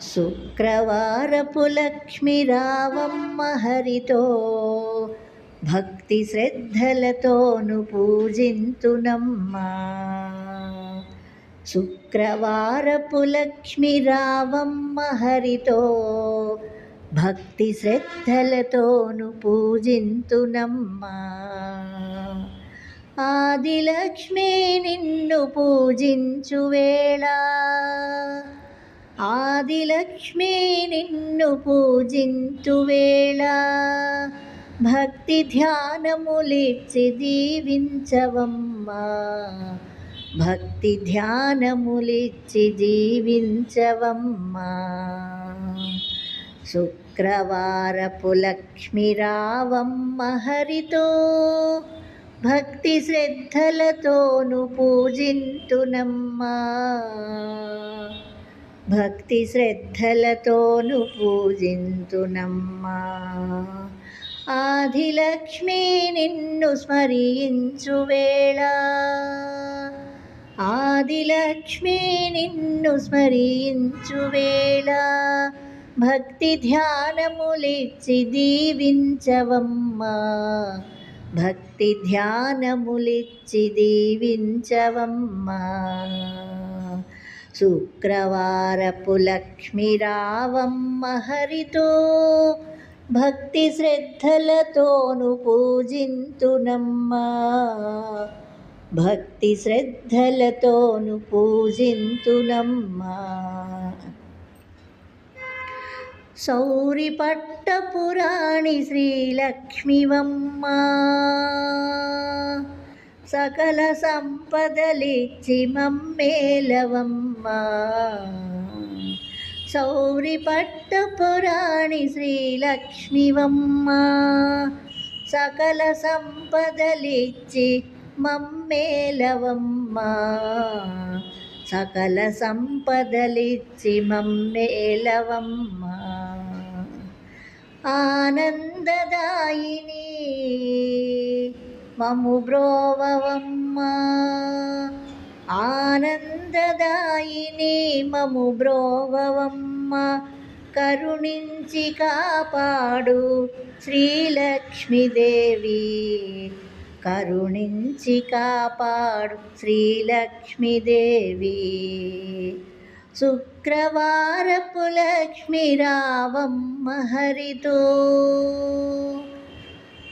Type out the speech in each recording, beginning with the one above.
శుక్రవారపు లక్ష్మి రావమ్మ హరితో భక్తి శ్రద్ధలతోను పూజింతునమ్మా. శుక్రవారపు లక్ష్మి రావమ్మ హరితో భక్తి శ్రద్ధలతోను పూజింతునమ్మా. ఆదిలక్ష్మి నిన్ను పూజించు వేళ, ఆదిలక్ష్మి నిన్ను పూజింతు వేళ, భక్తి ధ్యానములిచ్చి దీవించవమ్మా. భక్తి ధ్యానములిచ్చి జీవించవమ్మా. శుక్రవారపు లక్ష్మి రావమ్మ హరితో భక్తి శ్రద్ధలతోను పూజింతునమ్మా. భక్తి శ్రద్ధలతోను పూజింతునమ్మా. ఆదిలక్ష్మి నిన్ను స్మరించు వేళ, ఆదిలక్ష్మి నిన్ను స్మరించు వేళ, భక్తి ధ్యానములిచ్చి దీవించవమ్మా. భక్తి ధ్యానములిచ్చి దీవించవమ్మా. శుక్రవారపు లక్ష్మి రావమ్మ హరితో భక్తి శ్రద్ధలతోను పూజింతునమ్మా. భక్తి శ్రద్ధలతోను పూజింతునమ్మా. సౌరిపట్టపురాణి శ్రీలక్ష్మివమ్మా, సకల సంపదలిచ్చి మమ్మేలవమ్మా. సౌరిపట్టపురాణి శ్రీలక్ష్మివమ్మా, సకల సంపదలిచ్చి మమ్మేలవమ్మా. సకల సంపదలిచ్చి మమ్మేలవమ్మా. ఆనందదాయిని మము బ్రోవవమ్మా. ఆనందదాయిని మము బ్రోవవమ్మా. కరుణించి కాపాడు శ్రీలక్ష్మీదేవి, కరుణించి కాపాడు శ్రీలక్ష్మీదేవి. శుక్రవారపు లక్ష్మి రావమ్మ హరితో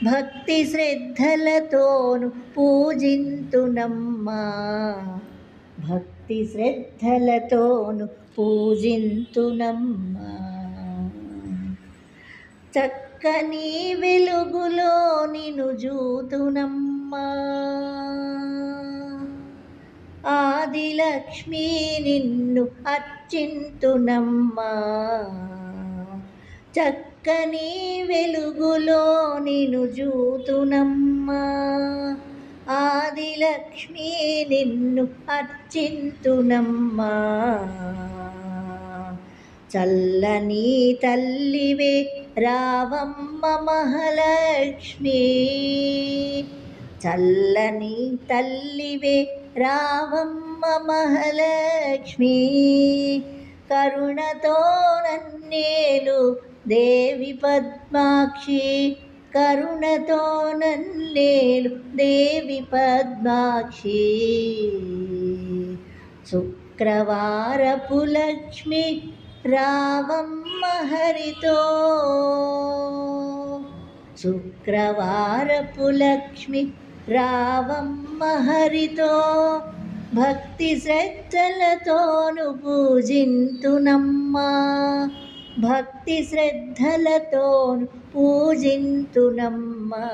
భక్తి శ్రద్ధలతోను పూజింతునమ్మా. భక్తి శ్రద్ధలతోను పూజింతునమ్మా. చక్కని వెలుగులో నిన్ను జూతునమ్మా. ఆదిలక్ష్మి నిన్ను అర్చింతునమ్మా. చక్కని వెలుగులో నిన్ను జూతునమ్మా. ఆదిలక్ష్మి నిన్ను అర్చింతునమ్మా. చల్లని తల్లివే రావమ్మ మహాలక్ష్మి, చల్లని తల్లివే రావమ్మ మహాలక్ష్మి. కరుణతో నన్నేలు దేవి పద్మాక్షి, కరుణతో నన్నేలు దేవి పద్మాక్షి. శుక్రవారపు లక్ష్మి రావమ్మ హరితో, శుక్రవారపు లక్ష్మి రావమ్మ హరితో భక్తి శ్రద్ధలతోను పూజింతునమ్మా. భక్తి శ్రద్ధలతోను పూజింతునమ్మా.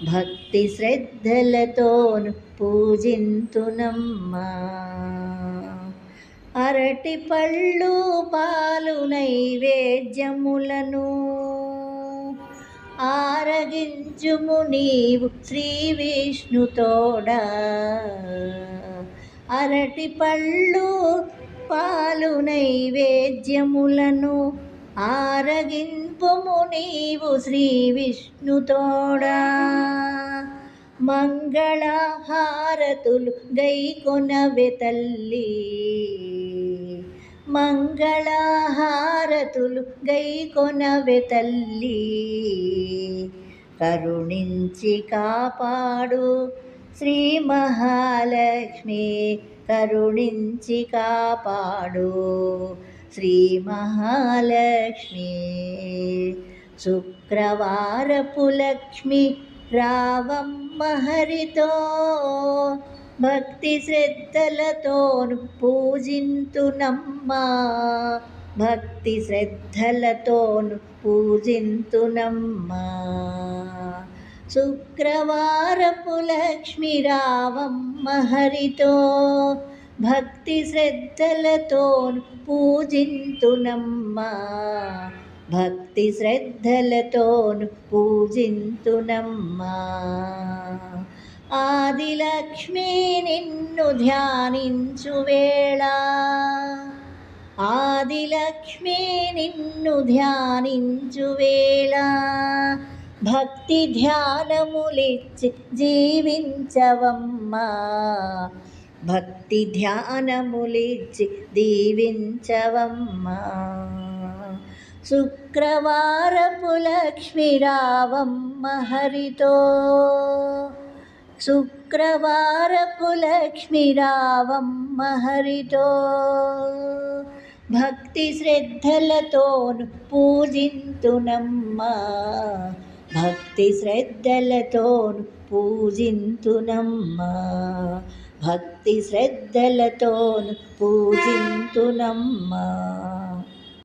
భక్తి శ్రద్ధలతోను పూజింతునమ్మా. అరటి పళ్ళు పాలు నైవేద్యములను ఆరగించుము నీవు శ్రీ విష్ణుతోడా. అరటి పళ్ళు పాలు నైవేద్యములను ఆరగింపుము నీవు శ్రీ విష్ణుతోడా. మంగళహారతులు గైకొనవె తల్లి, మంగళహారతులు గైకొనవె తల్లి, కరుణించి కాపాడు శ్రీ మహాలక్ష్మి, కరుణించి కాపాడు శ్రీ మహాలక్ష్మి. శుక్రవారపు లక్ష్మి రావమ్మ హరితో, భక్తి శ్రద్ధలతోను పూజింతునమ్మా, భక్తి శ్రద్ధలతోను పూజింతునమ్మా. శుక్రవారపు లక్ష్మి రావమ్మ హరితో, భక్తి శ్రద్ధలతోను పూజింతునమ్మా, భక్తి శ్రద్ధలతోను పూజింతునమ్మా. ఆదిలక్ష్మి నిన్ను ధ్యానించు వేళ, ఆదిలక్ష్మి నిన్ను ధ్యానించు వేళ, భక్తి ధ్యానములిచ్చి జీవించవమ్మా, భక్తి ధ్యానములిచ్చి దీవించవమ్మా. శుక్రవారపు లక్ష్మి రావమ్మ హరితో, శుక్రవారపు లక్ష్మి రావమ్మ హరితో, భక్తి శ్రద్ధలతోను పూజింతునమ్మా, భక్తి శ్రద్ధలతోను పూజింతునమ్మా, భక్తి శ్రద్ధలతోను పూజింతునమ్మా.